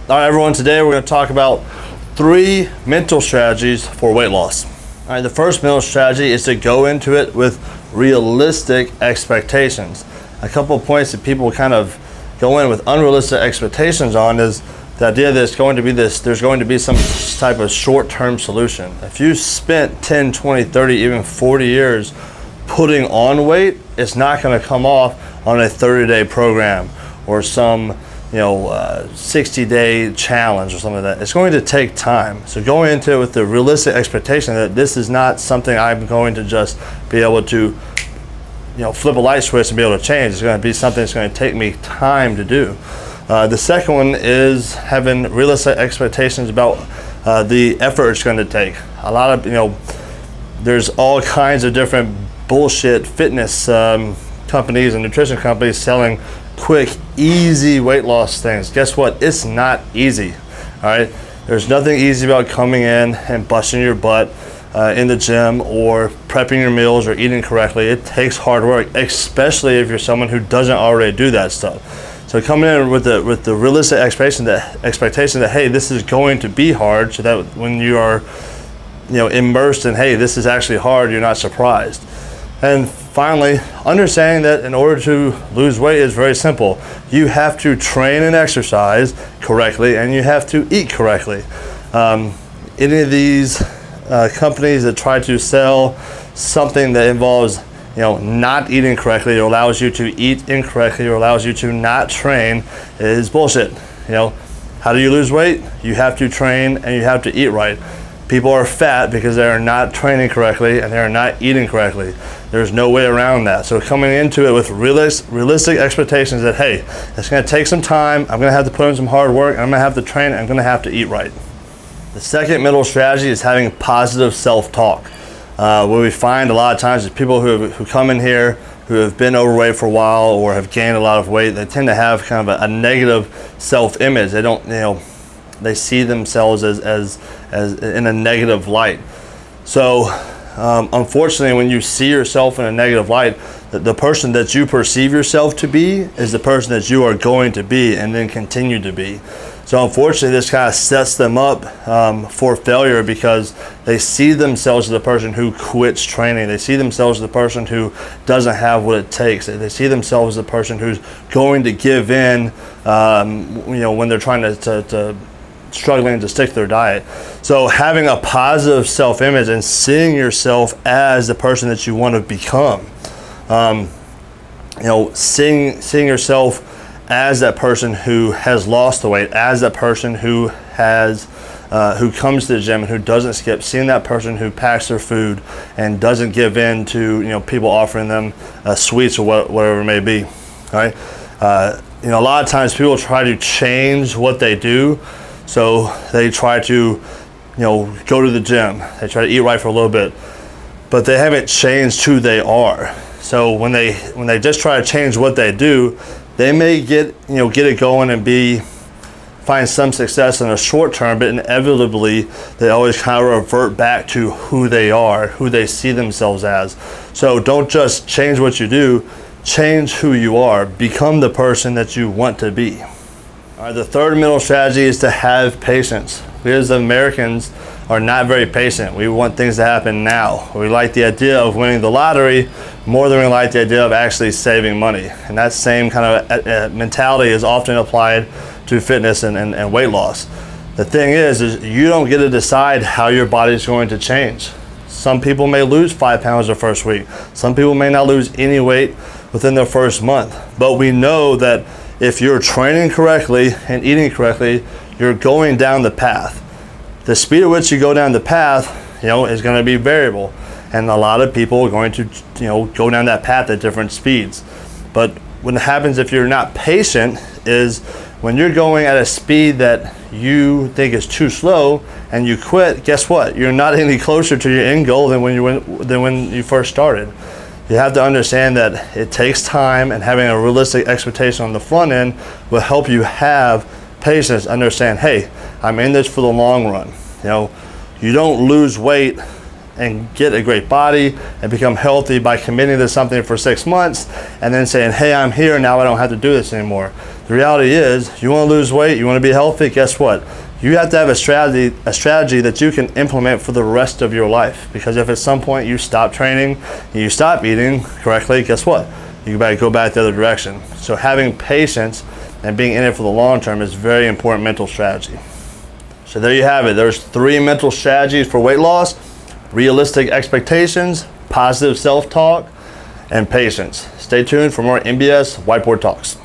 All right, everyone, today we're going to talk about 3 mental strategies for weight loss. All right, the first mental strategy is to go into it with realistic expectations. A couple of points that people kind of go in with unrealistic expectations on is the idea that there's going to be some type of short-term solution. If you spent 10, 20, 30, even 40 years putting on weight, it's not going to come off on a 30-day program or some 60-day challenge or something like that. It's going to take time. So going into it with the realistic expectation that this is not something I'm going to just be able to flip a light switch and be able to change. It's going to be something that's going to take me time to do. The second one is having realistic expectations about the effort it's going to take. A lot of, there's all kinds of different bullshit fitness companies and nutrition companies selling quick, easy weight loss things. Guess what? It's not easy. All right. There's nothing easy about coming in and busting your butt in the gym or prepping your meals or eating correctly. It takes hard work, especially if you're someone who doesn't already do that stuff. So coming in with the realistic expectation that hey, this is going to be hard, so that when you are immersed in hey, this is actually hard, you're not surprised. And finally, understanding that in order to lose weight is very simple. You have to train and exercise correctly, and you have to eat correctly. Any of these companies that try to sell something that involves not eating correctly, or allows you to eat incorrectly, or allows you to not train is bullshit. How do you lose weight? You have to train and you have to eat right. People are fat because they are not training correctly and they are not eating correctly. There's no way around that. So coming into it with realistic expectations that, hey, it's going to take some time, I'm going to have to put in some hard work, I'm going to have to train, I'm going to have to eat right. The second mental strategy is having positive self-talk. What we find a lot of times is people who come in here who have been overweight for a while or have gained a lot of weight, they tend to have kind of a negative self-image. They don't, they see themselves as in a negative light. So unfortunately, when you see yourself in a negative light, the person that you perceive yourself to be is the person that you are going to be and then continue to be. So unfortunately, this kind of sets them up for failure because they see themselves as the person who quits training. They see themselves as the person who doesn't have what it takes. They see themselves as the person who's going to give in when they're trying to struggling to stick to their diet. So having a positive self-image and seeing yourself as the person that you want to become, seeing yourself as that person who has lost the weight, as that person who has who comes to the gym and who doesn't skip, seeing that person who packs their food and doesn't give in to people offering them sweets or whatever it may be. All right. A lot of times people try to change what they do. So they try to, go to the gym. They try to eat right for a little bit, but they haven't changed who they are. So when they just try to change what they do, they may get it going and find some success in the short term, but inevitably they always kind of revert back to who they are, who they see themselves as. So don't just change what you do, change who you are. Become the person that you want to be. All right, the third mental strategy is to have patience. We as Americans are not very patient. We want things to happen now. We like the idea of winning the lottery more than we like the idea of actually saving money. And that same kind of mentality is often applied to fitness and weight loss. The thing is you don't get to decide how your body is going to change. Some people may lose 5 pounds their first week. Some people may not lose any weight within their first month. But we know that if you're training correctly and eating correctly, you're going down the path. The speed at which you go down the path, is going to be variable. And a lot of people are going to, go down that path at different speeds. But what happens if you're not patient is when you're going at a speed that you think is too slow and you quit, guess what? You're not any closer to your end goal than when you first started. You have to understand that it takes time, and having a realistic expectation on the front end will help you have patience, understand, hey, I'm in this for the long run. You don't lose weight and get a great body and become healthy by committing to something for 6 months and then saying, hey, I'm here, now I don't have to do this anymore. The reality is, you want to lose weight, you want to be healthy, guess what? You have to have a strategy that you can implement for the rest of your life. Because if at some point you stop training and you stop eating correctly, guess what? You better go back the other direction. So having patience and being in it for the long term is very important mental strategy. So there you have it. There's 3 mental strategies for weight loss: realistic expectations, positive self-talk, and patience. Stay tuned for more MBS Whiteboard Talks.